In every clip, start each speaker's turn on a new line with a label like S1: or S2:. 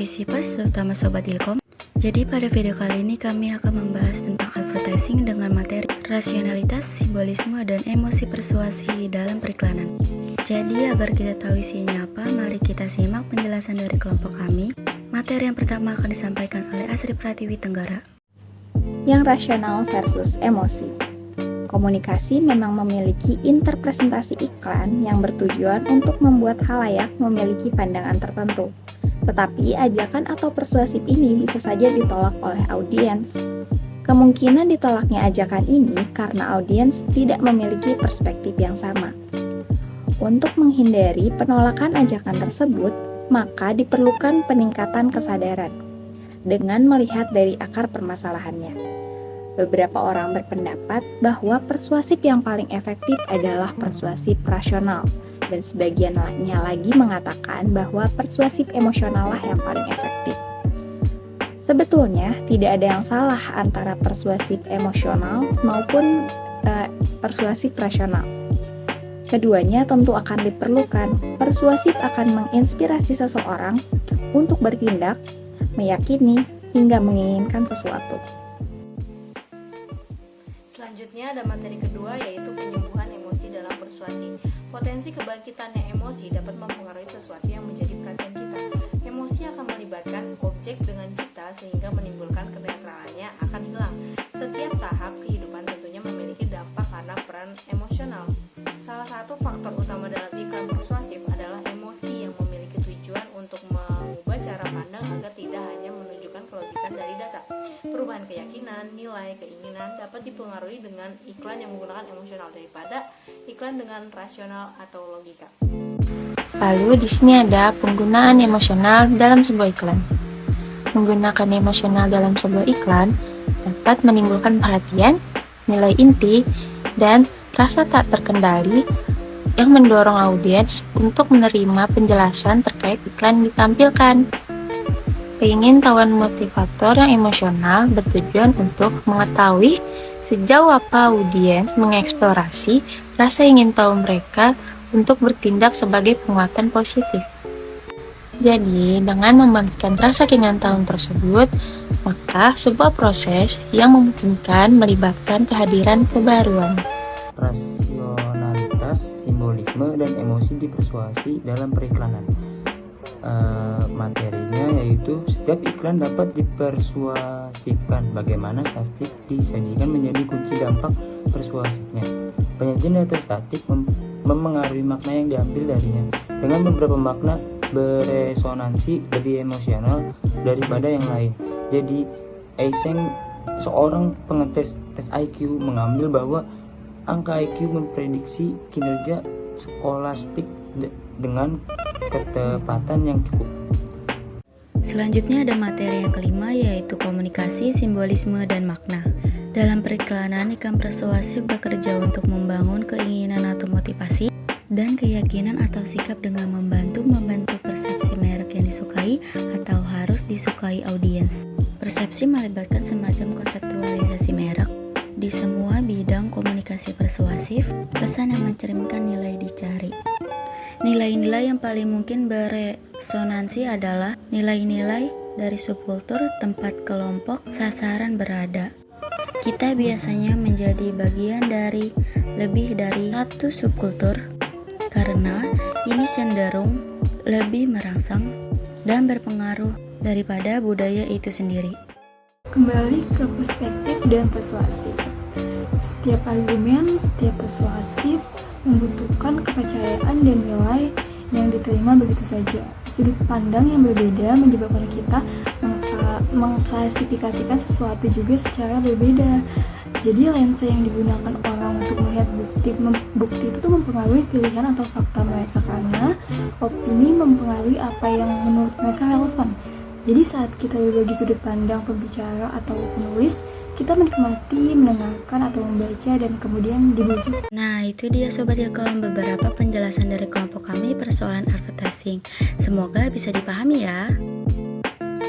S1: Seapers, terutama Sobat Ilkom. Jadi pada video kali ini kami akan membahas tentang advertising dengan materi rasionalitas, simbolisme, dan emosi persuasi dalam periklanan. Jadi agar kita tahu isinya apa, mari kita simak penjelasan dari kelompok kami. Materi yang pertama akan disampaikan oleh Asri Pratiwi Tenggara.
S2: Yang rasional versus emosi. Komunikasi memang memiliki interpresentasi iklan yang bertujuan untuk membuat khalayak memiliki pandangan tertentu. Tetapi ajakan atau persuasif ini bisa saja ditolak oleh audiens. Kemungkinan ditolaknya ajakan ini karena audiens tidak memiliki perspektif yang sama. Untuk menghindari penolakan ajakan tersebut, maka diperlukan peningkatan kesadaran dengan melihat dari akar permasalahannya. Beberapa orang berpendapat bahwa persuasif yang paling efektif adalah persuasif rasional, dan sebagian lainnya lagi mengatakan bahwa persuasif emosional lah yang paling efektif. Sebetulnya tidak ada yang salah antara persuasif emosional maupun persuasif rasional. Keduanya tentu akan diperlukan. Persuasif akan menginspirasi seseorang untuk bertindak, meyakini, hingga menginginkan sesuatu.
S3: Selanjutnya ada materi kedua, yaitu penyembuhan emosi dalam persuasi. Potensi kebangkitannya emosi dapat mempengaruhi sesuatu yang menjadi perhatian kita. Emosi akan melibatkan objek dengan kita sehingga menimbulkan kenetralannya akan hilang. Setiap tahap kehidupan tentunya memiliki dampak karena peran emosional. Salah satu faktor utama dalam iklan persuasif adalah emosi yang memiliki tujuan untuk mengubah cara pandang agar tidak hanya menunjukkan kelogisan dari data. Perubahan keyakinan, nilai, keinginan dapat dipengaruhi dengan iklan yang menggunakan emosional daripada iklan dengan rasional atau logika.
S4: Lalu di sini ada penggunaan emosional dalam sebuah iklan. Menggunakan emosional dalam sebuah iklan dapat menimbulkan perhatian, nilai inti, dan rasa tak terkendali yang mendorong audiens untuk menerima penjelasan terkait iklan yang ditampilkan. Keingintahuan motivator yang emosional bertujuan untuk mengetahui sejauh apa audiens mengeksplorasi rasa ingin tahu mereka untuk bertindak sebagai penguatan positif. Jadi, dengan membangkitkan rasa keinginan tahu tersebut, maka sebuah proses yang memungkinkan melibatkan kehadiran kebaruan.
S5: Rasionalitas, simbolisme, dan emosi dipersuasi dalam periklanan. Materinya yaitu setiap iklan dapat dipersuasifkan. Bagaimana statik disajikan menjadi kunci dampak persuasifnya. Penyajian data statik mempengaruhi makna yang diambil darinya. Dengan beberapa makna beresonansi lebih emosional daripada yang lain. Jadi Eysenck, seorang pengetes tes IQ, mengambil bahwa angka IQ memprediksi kinerja skolastik dengan ketepatan yang cukup.
S1: Selanjutnya ada materi yang kelima, yaitu komunikasi, simbolisme, dan makna. Dalam periklanan, iklan persuasif bekerja untuk membangun keinginan atau motivasi dan keyakinan atau sikap dengan membantu persepsi merek yang disukai atau harus disukai audiens. Persepsi melibatkan semacam konseptualisasi merek. Di semua bidang komunikasi persuasif, pesan yang mencerminkan nilai dicari. Nilai-nilai yang paling mungkin beresonansi adalah nilai-nilai dari subkultur tempat kelompok sasaran berada. Kita biasanya menjadi bagian dari lebih dari satu subkultur karena ini cenderung lebih merangsang dan berpengaruh daripada budaya itu sendiri.
S6: Kembali ke perspektif dan persuasi. Setiap argumen, setiap persuasif membutuhkan kepercayaan dan nilai yang diterima begitu saja. Sudut pandang yang berbeda menyebabkan kita mengklasifikasikan sesuatu juga secara berbeda. Jadi lensa yang digunakan orang untuk melihat bukti itu tuh mempengaruhi pilihan atau fakta mereka, karena opini mempengaruhi apa yang menurut mereka relevan. Jadi saat kita berbagi sudut pandang pembicara atau penulis, kita menikmati, mendengarkan, atau membaca, dan kemudian dibujuk.
S1: Nah, itu dia Sobat Ilkom, beberapa penjelasan dari kelompok kami persoalan advertising. Semoga bisa dipahami ya.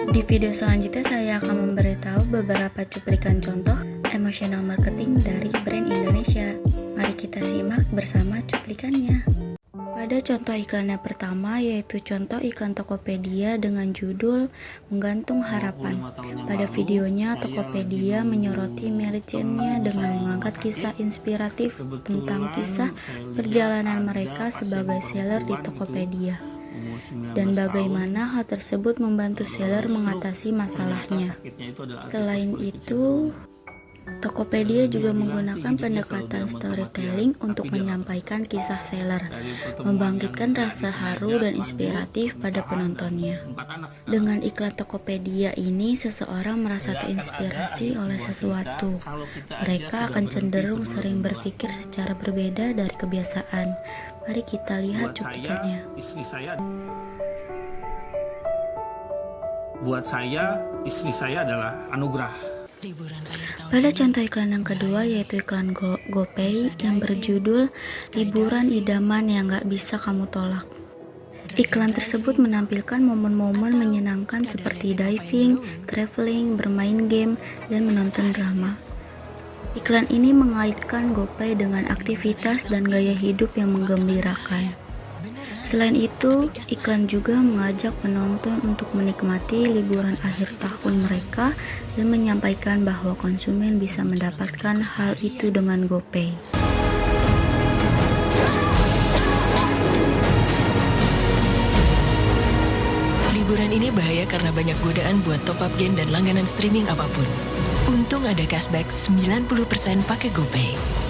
S1: Di video selanjutnya saya akan memberitahu beberapa cuplikan contoh emotional marketing dari brand Indonesia. Mari kita simak bersama cuplikannya. Pada contoh iklan yang pertama yaitu contoh iklan Tokopedia dengan judul Menggantung Harapan. Pada videonya, Tokopedia menyoroti merchant-nya dengan mengangkat kisah inspiratif tentang kisah perjalanan mereka sebagai seller di Tokopedia dan bagaimana hal tersebut membantu seller mengatasi masalahnya. Selain itu, Tokopedia juga menggunakan pendekatan storytelling untuk menyampaikan kisah seller, membangkitkan rasa haru dan inspiratif pada penontonnya. Dengan iklan Tokopedia ini, seseorang merasa terinspirasi oleh sesuatu. Mereka akan cenderung sering berpikir secara berbeda dari kebiasaan. Mari kita lihat cuplikannya.
S7: Buat saya, istri saya adalah anugerah.
S1: Pada contoh iklan yang kedua yaitu iklan GoPay yang berjudul Liburan Idaman yang Gak Bisa Kamu Tolak. Iklan tersebut menampilkan momen-momen menyenangkan seperti diving, traveling, bermain game, dan menonton drama. Iklan ini mengaitkan GoPay dengan aktivitas dan gaya hidup yang menggembirakan. Selain itu, iklan juga mengajak penonton untuk menikmati liburan akhir tahun mereka dan menyampaikan bahwa konsumen bisa mendapatkan hal itu dengan GoPay.
S8: Liburan ini bahaya karena banyak godaan buat top up game dan langganan streaming apapun. Untung ada cashback 90% pakai GoPay.